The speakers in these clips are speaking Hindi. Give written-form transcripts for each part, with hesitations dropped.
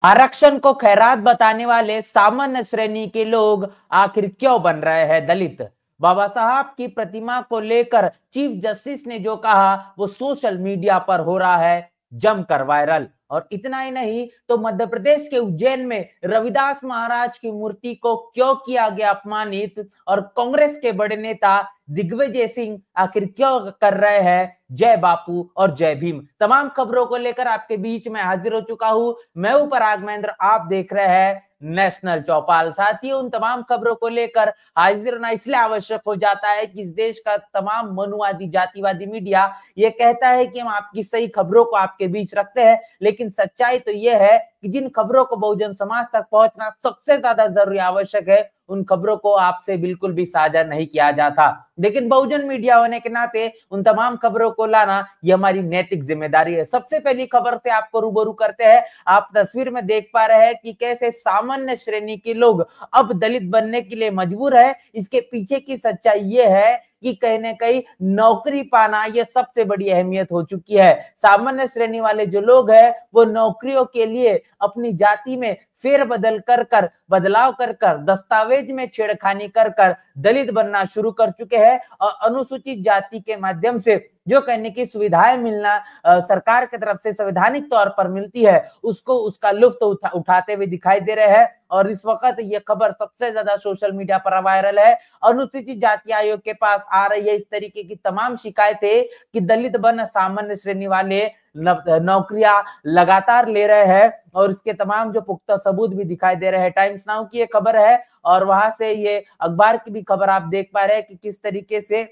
आरक्षण को खैरात बताने वाले सामान्य श्रेणी के लोग आखिर क्यों बन रहे हैं दलित। बाबा साहब की प्रतिमा को लेकर चीफ जस्टिस ने जो कहा वो सोशल मीडिया पर हो रहा है जमकर वायरल। और इतना ही नहीं तो मध्य प्रदेश के उज्जैन में रविदास महाराज की मूर्ति को क्यों किया गया अपमानित, और कांग्रेस के बड़े नेता दिग्विजय सिंह आखिर क्यों कर रहे हैं जय बापू और जय भीम। तमाम खबरों को लेकर आपके बीच में हाजिर हो चुका हूं। मैं हूं पराग महेंद्र, आप देख रहे हैं नेशनल चौपाल। साथियों, उन तमाम खबरों को लेकर हाजिर होना इसलिए आवश्यक हो जाता है कि इस देश का तमाम मनुवादी जातिवादी मीडिया ये कहता है कि हम आपकी सही खबरों को आपके बीच रखते हैं, लेकिन सच्चाई तो यह है कि जिन खबरों को बहुजन समाज तक पहुंचना सबसे ज्यादा जरूरी आवश्यक है उन खबरों को आपसे बिल्कुल भी साझा नहीं किया जाता। लेकिन बहुजन मीडिया होने के नाते उन तमाम खबरों को लाना ये हमारी नैतिक जिम्मेदारी है। सबसे पहली खबर से आपको रूबरू करते हैं। आप तस्वीर में देख पा रहे हैं कि कैसे सामान्य श्रेणी के लोग अब दलित बनने के लिए मजबूर है। इसके पीछे की सच्चाई ये है कि कहीं ना कहीं नौकरी पाना ये सबसे बड़ी अहमियत हो चुकी है। सामान्य श्रेणी वाले जो लोग हैं वो नौकरियों के लिए अपनी जाति में फेरबदल कर बदलाव कर दस्तावेज में छेड़खानी कर दलित बनना शुरू कर चुके हैं। और अनुसूचित जाति के माध्यम से जो कहने की सुविधाएं मिलना सरकार की तरफ से संवैधानिक तौर पर मिलती है उसको उसका लुफ्त उठाते हुए दिखाई दे रहे हैं। और इस वक्त ये खबर सबसे ज्यादा सोशल मीडिया पर वायरल है। अनुसूचित जाति आयोग के पास आ रही है इस तरीके की तमाम शिकायतें कि दलित बन सामान्य श्रेणी वाले नौकरियां लगातार ले रहे हैं, और इसके तमाम जो पुख्ता सबूत भी दिखाई दे रहे हैं। टाइम्स नाउ की ये खबर है और वहां से ये अखबार की भी खबर आप देख पा रहे हैं कि किस तरीके से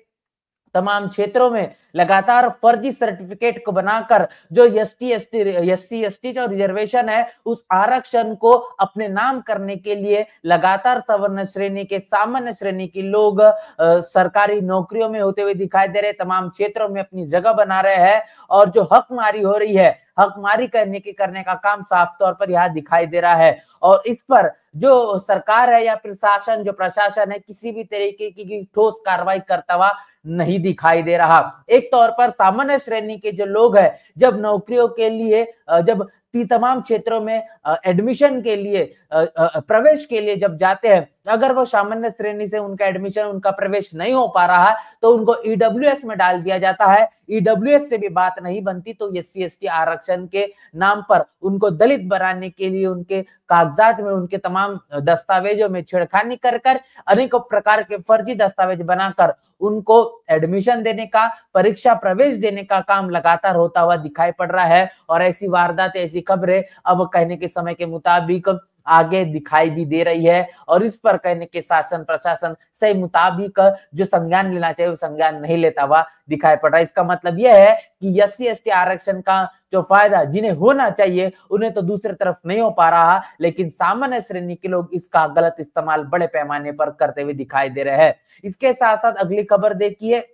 तमाम क्षेत्रों में लगातार फर्जी सर्टिफिकेट को बनाकर जो एससी एसटी जो रिजर्वेशन है उस आरक्षण को अपने नाम करने के लिए लगातार सवर्ण श्रेणी के सामान्य श्रेणी के लोग सरकारी नौकरियों में होते हुए दिखाई दे रहे, तमाम क्षेत्रों में अपनी जगह बना रहे हैं। और जो हकमारी हो रही है, हकमारी करने का काम साफ तौर पर यहाँ दिखाई दे रहा है। और इस पर जो सरकार है या प्रशासन है किसी भी तरीके की ठोस कार्रवाई करता हुआ नहीं दिखाई दे रहा। एक तौर पर सामान्य श्रेणी के जो लोग हैं जब नौकरियों के लिए जब तमाम क्षेत्रों में एडमिशन के लिए प्रवेश के लिए जब जाते हैं, अगर वो सामान्य श्रेणी से उनका एडमिशन उनका प्रवेश नहीं हो पा रहा तो उनको ईडब्ल्यूएस में डाल दिया जाता है। ईडब्ल्यूएस से भी बात नहीं बनती तो एससी एसटी आरक्षण के नाम पर उनको दलित बनाने के लिए उनके कागजात में उनके तमाम दस्तावेजों में छेड़खानी कर अनेकों प्रकार के फर्जी दस्तावेज बनाकर उनको एडमिशन देने का, परीक्षा प्रवेश देने का काम लगातार होता हुआ दिखाई पड़ रहा है। और ऐसी वारदात ऐसी खबरें अब कहने के समय के मुताबिक आगे दिखाई भी दे रही है। और इस पर कहने के शासन प्रशासन सही मुताबिक जो संज्ञान लेना चाहिए वो संज्ञान नहीं लेता हुआ दिखाई पड़ रहा है। इसका मतलब यह है कि एससी एसटी आरक्षण का जो फायदा जिन्हें होना चाहिए उन्हें तो दूसरी तरफ नहीं हो पा रहा, लेकिन सामान्य श्रेणी के लोग इसका गलत इस्तेमाल बड़े पैमाने पर करते हुए दिखाई दे रहे हैं। इसके साथ साथ अगली खबर देखिए।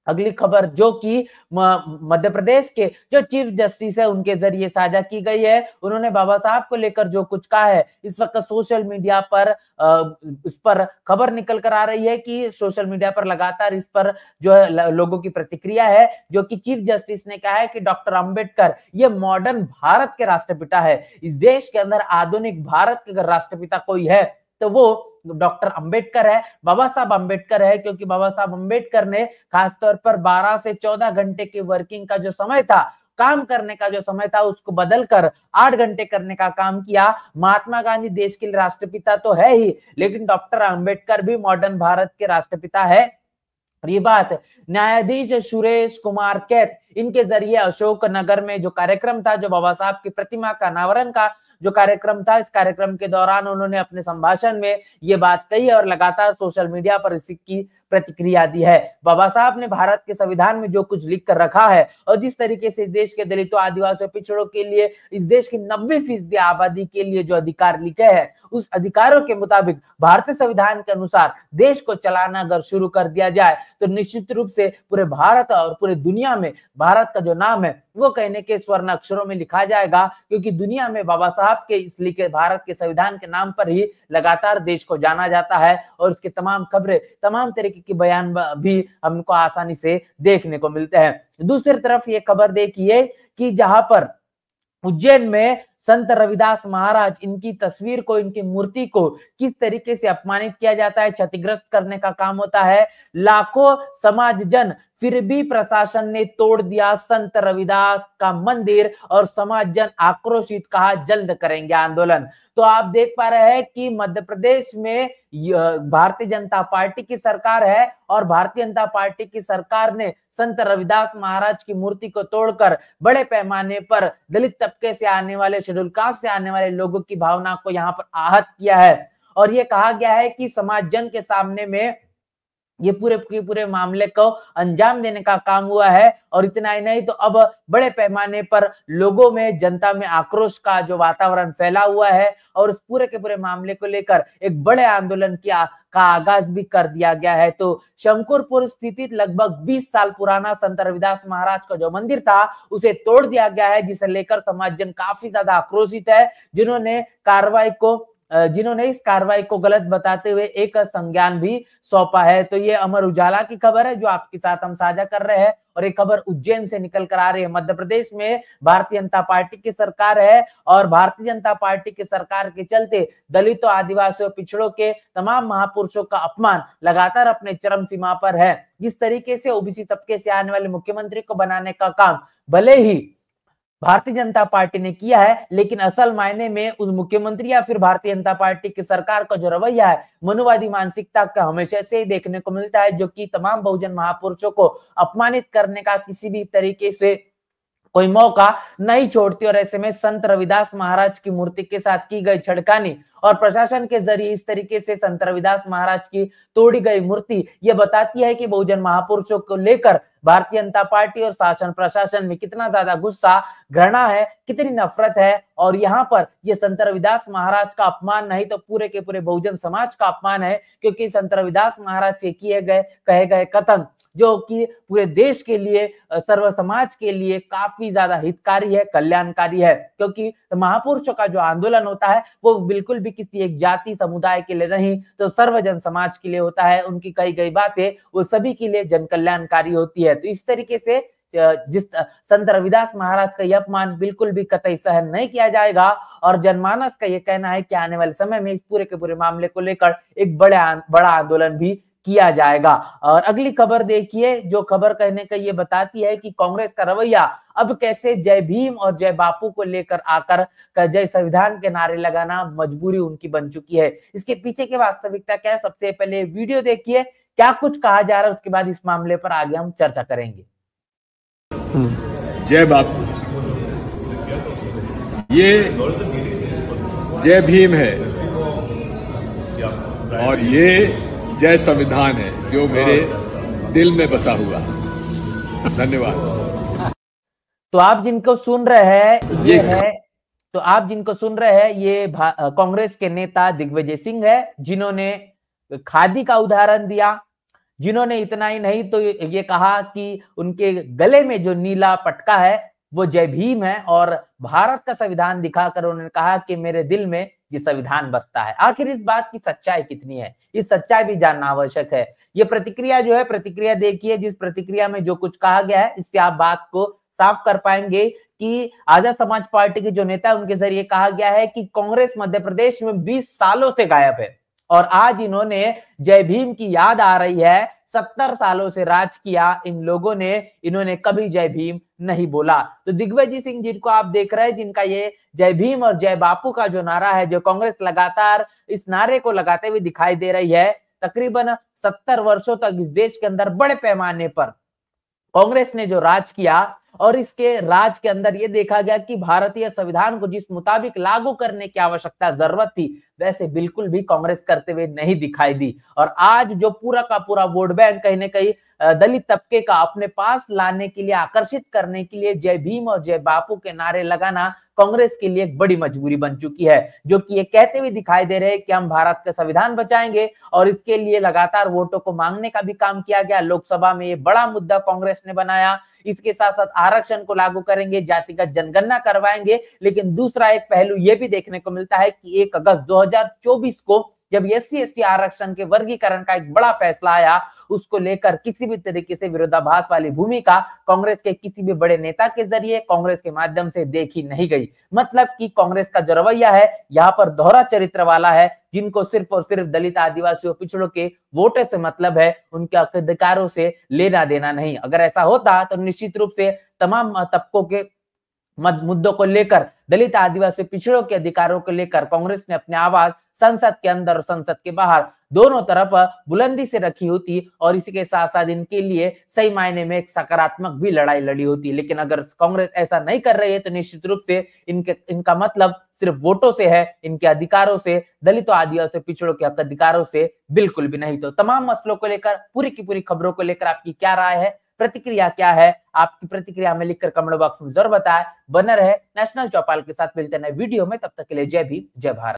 अगली खबर जो कि मध्य प्रदेश के जो चीफ जस्टिस है उनके जरिए साझा की गई है। उन्होंने बाबा साहब को लेकर जो कुछ कहा है इस वक्त सोशल मीडिया पर इस पर खबर निकल कर आ रही है कि सोशल मीडिया पर लगातार इस पर जो है लोगों की प्रतिक्रिया है, जो कि चीफ जस्टिस ने कहा है कि डॉक्टर अंबेडकर ये मॉडर्न भारत के राष्ट्रपिता है। इस देश के अंदर आधुनिक भारत के अगर राष्ट्रपिता कोई है तो वो डॉक्टर अंबेडकर है, बाबा साहब अंबेडकर है। क्योंकि बाबा साहब अंबेडकर ने खासतौर पर 12 से 14 घंटे की वर्किंग का जो समय था, काम करने का जो समय था उसको बदलकर 8 घंटे करने का काम किया। महात्मा गांधी देश के राष्ट्रपिता तो है ही, लेकिन डॉक्टर अंबेडकर भी मॉडर्न भारत के राष्ट्रपिता है। और ये बात न्यायाधीश सुरेश कुमार कैत इनके जरिए अशोक नगर में जो कार्यक्रम था, जो बाबा साहब की प्रतिमा का अनावरण का जो कार्यक्रम था, इस कार्यक्रम के दौरान उन्होंने अपने संभाषण में ये बात कही है और लगातार सोशल मीडिया पर इसकी प्रतिक्रिया दी है। बाबा साहब ने भारत के संविधान में जो कुछ लिख कर रखा है और जिस तरीके से देश के दलितों, आदिवासियों, पिछड़ों के लिए, इस देश की 90% आबादी के लिए जो अधिकार लिखे हैं उस अधिकारों के मुताबिक भारतीय संविधान के अनुसार देश को चलाना अगर शुरू कर दिया जाए तो निश्चित रूप से पूरे भारत और पूरे दुनिया में भारत का जो नाम है वो कहने के स्वर्ण अक्षरों में लिखा जाएगा। क्योंकि दुनिया में बाबा साहब के इस लिखे भारत के संविधान के नाम पर ही लगातार देश को जाना जाता है और उसके तमाम खबरें, तमाम तरीके के बयान भी हमको आसानी से देखने को मिलते हैं। दूसरी तरफ ये खबर देखिए कि जहां पर उज्जैन में संत रविदास महाराज, इनकी तस्वीर को, इनकी मूर्ति को किस तरीके से अपमानित किया जाता है, क्षतिग्रस्त करने का काम होता है। लाखों समाज जन, फिर भी प्रशासन ने तोड़ दिया संत रविदास का मंदिर और समाज जन आक्रोशित, कहा जल्द करेंगे आंदोलन। तो आप देख पा रहे हैं कि मध्य प्रदेश में भारतीय जनता पार्टी की सरकार है और भारतीय जनता पार्टी की सरकार ने संत रविदास महाराज की मूर्ति को तोड़कर बड़े पैमाने पर दलित तबके से आने वाले, शेड्यूल कास्ट से आने वाले लोगों की भावना को यहाँ पर आहत किया है। और ये कहा गया है कि समाज जन के सामने में ये पूरे मामले को अंजाम देने का काम हुआ है। और इतना ही नहीं, तो अब बड़े पैमाने पर लोगों में, जनता में आक्रोश का जो वातावरण फैला हुआ है और उस पूरे के पूरे मामले को लेकर एक बड़े आंदोलन का आगाज भी कर दिया गया है। तो शंकुरपुर स्थित लगभग 20 साल पुराना संत रविदास महाराज का जो मंदिर था उसे तोड़ दिया गया है, जिसे लेकर समाज जन काफी ज्यादा आक्रोशित है, जिन्होंने इस कार्रवाई को गलत बताते हुए एक संज्ञान भी सौंपा है। तो ये अमर उजाला की खबर है जो आपके साथ हम साझा कर रहे हैं। और एक खबर उज्जैन से निकल कर आ रही है। मध्य प्रदेश में भारतीय जनता पार्टी की सरकार है और भारतीय जनता पार्टी की सरकार के चलते दलितों, आदिवासियों, पिछड़ों के तमाम महापुरुषों का अपमान लगातार अपने चरम सीमा पर है। जिस तरीके से ओबीसी तबके से आने वाले मुख्यमंत्री को बनाने का काम भले ही भारतीय जनता पार्टी ने किया है, लेकिन असल मायने में उस मुख्यमंत्री या फिर भारतीय जनता पार्टी की सरकार का जो रवैया है, मनुवादी मानसिकता का हमेशा से ही देखने को मिलता है, जो कि तमाम बहुजन महापुरुषों को अपमानित करने का किसी भी तरीके से कोई मौका नहीं छोड़ती। और ऐसे में संत रविदास महाराज की मूर्ति के साथ की गई छेड़खानी और प्रशासन के जरिए इस तरीके से संत रविदास महाराज की तोड़ी गई मूर्ति ये बताती है कि बहुजन महापुरुषों को लेकर भारतीय जनता पार्टी और शासन प्रशासन में कितना ज्यादा गुस्सा, घृणा है, कितनी नफरत है। और यहाँ पर ये संत रविदास महाराज का अपमान नहीं तो पूरे के पूरे बहुजन समाज का अपमान है, क्योंकि संत रविदास महाराज के कहे गए कथन जो कि पूरे देश के लिए, सर्व समाज के लिए काफी ज्यादा हितकारी है, कल्याणकारी है। क्योंकि महापुरुषों का जो आंदोलन होता है वो बिल्कुल भी किसी एक जाति समुदाय के लिए नहीं तो सर्वजन समाज के लिए होता है। उनकी कही गई बातें वो सभी के लिए जन कल्याणकारी होती है। तो इस तरीके से जिस संत रविदास महाराज का यह अपमान बिल्कुल भी कतई सहन नहीं किया जाएगा। और जनमानस का यह कहना है कि आने वाले समय में इस पूरे के पूरे मामले को लेकर एक बड़ा आंदोलन भी किया जाएगा। और अगली खबर देखिए, जो खबर कहने का ये बताती है कि कांग्रेस का रवैया अब कैसे जय भीम और जय बापू को लेकर आकर जय संविधान के नारे लगाना मजबूरी उनकी बन चुकी है। इसके पीछे की वास्तविकता क्या है, सबसे पहले वीडियो देखिए, क्या कुछ कहा जा रहा है, उसके बाद इस मामले पर आगे हम चर्चा करेंगे। जय बापू, ये जय भीम है और ये जय संविधान है जो मेरे दिल में बसा हुआ। धन्यवाद। तो आप जिनको सुन रहे हैं ये कांग्रेस के नेता दिग्विजय सिंह है, जिन्होंने खादी का उदाहरण दिया, जिन्होंने इतना ही नहीं तो ये कहा कि उनके गले में जो नीला पटका है वो जय भीम है और भारत का संविधान दिखाकर उन्होंने कहा कि मेरे दिल में ये संविधान बसता है। आखिर इस बात की सच्चाई कितनी है, इस सच्चाई भी जानना आवश्यक है। ये प्रतिक्रिया जो है, प्रतिक्रिया देखिए, जिस प्रतिक्रिया में जो कुछ कहा गया है इससे आप बात को साफ कर पाएंगे कि आजाद समाज पार्टी के जो नेता उनके जरिए कहा गया है कि कांग्रेस मध्य प्रदेश में 20 सालों से गायब है और आज इन्होंने जय भीम की याद आ रही है। 70 सालों से राज किया इन लोगों ने, इन्होंने कभी जय भीम नहीं बोला। तो दिग्विजय सिंह जिनको आप देख रहे हैं, जिनका ये जय भीम और जय बापू का जो नारा है, जो कांग्रेस लगातार इस नारे को लगाते हुए दिखाई दे रही है, तकरीबन 70 वर्षों तक इस देश के अंदर बड़े पैमाने पर कांग्रेस ने जो राज किया और इसके राज के अंदर ये देखा गया कि भारतीय संविधान को जिस मुताबिक लागू करने की आवश्यकता, जरूरत थी, वैसे बिल्कुल भी कांग्रेस करते हुए नहीं दिखाई दी। और आज जो पूरा का पूरा वोट बैंक कहीं ना कहीं दलित तबके का अपने पास लाने के लिए, आकर्षित करने के लिए जय भीम और जय बापू के नारे लगाना कांग्रेस के लिए एक बड़ी मजबूरी बन चुकी है, जो कि ये कहते हुए दिखाई दे रहे हैं कि हम भारत का संविधान बचाएंगे। और इसके लिए लगातार वोटों को मांगने का भी काम किया गया। लोकसभा में ये बड़ा मुद्दा कांग्रेस ने बनाया। इसके साथ साथ आरक्षण को लागू करेंगे, जातिगत जनगणना करवाएंगे। लेकिन दूसरा एक पहलू ये भी देखने को मिलता है कि 1 अगस्त 2024 को जब SC/ST आरक्षण के वर्गीकरण का एक बड़ा फैसला आया, उसको लेकर किसी भी तरीके से विरोधाभास वाली भूमिका कांग्रेस के किसी भी बड़े नेता के जरिए, कांग्रेस के माध्यम से देखी नहीं गई। मतलब कि कांग्रेस का जो रवैया है यहाँ पर दोहरा चरित्र वाला है, जिनको सिर्फ और सिर्फ दलित, आदिवासियों, पिछड़ों के वोटों से मतलब है, उनके अधिकारों से लेना देना नहीं। अगर ऐसा होता तो निश्चित रूप से तमाम तबकों के मुद्दों को लेकर, दलित, आदिवासी, पिछड़ों के अधिकारों को लेकर कांग्रेस ने अपनी आवाज संसद के अंदर और संसद के बाहर दोनों तरफ बुलंदी से रखी होती और इसी के साथ साथ इनके लिए सही मायने में एक सकारात्मक भी लड़ाई लड़ी होती। लेकिन अगर कांग्रेस ऐसा नहीं कर रही है तो निश्चित रूप से इनका मतलब सिर्फ वोटों से है, इनके अधिकारों से, दलितों, आदिवासी, पिछड़ों के हक अधिकारों से बिल्कुल भी नहीं। तो तमाम मसलों को लेकर, पूरी की पूरी खबरों को लेकर आपकी क्या राय है, प्रतिक्रिया क्या है? आपकी प्रतिक्रिया हमें लिखकर कमेंट बॉक्स में जरूर बताएं। बने रहे नेशनल चौपाल के साथ, मिलते हैं नए वीडियो में, तब तक के लिए जय भीम, जय भारत।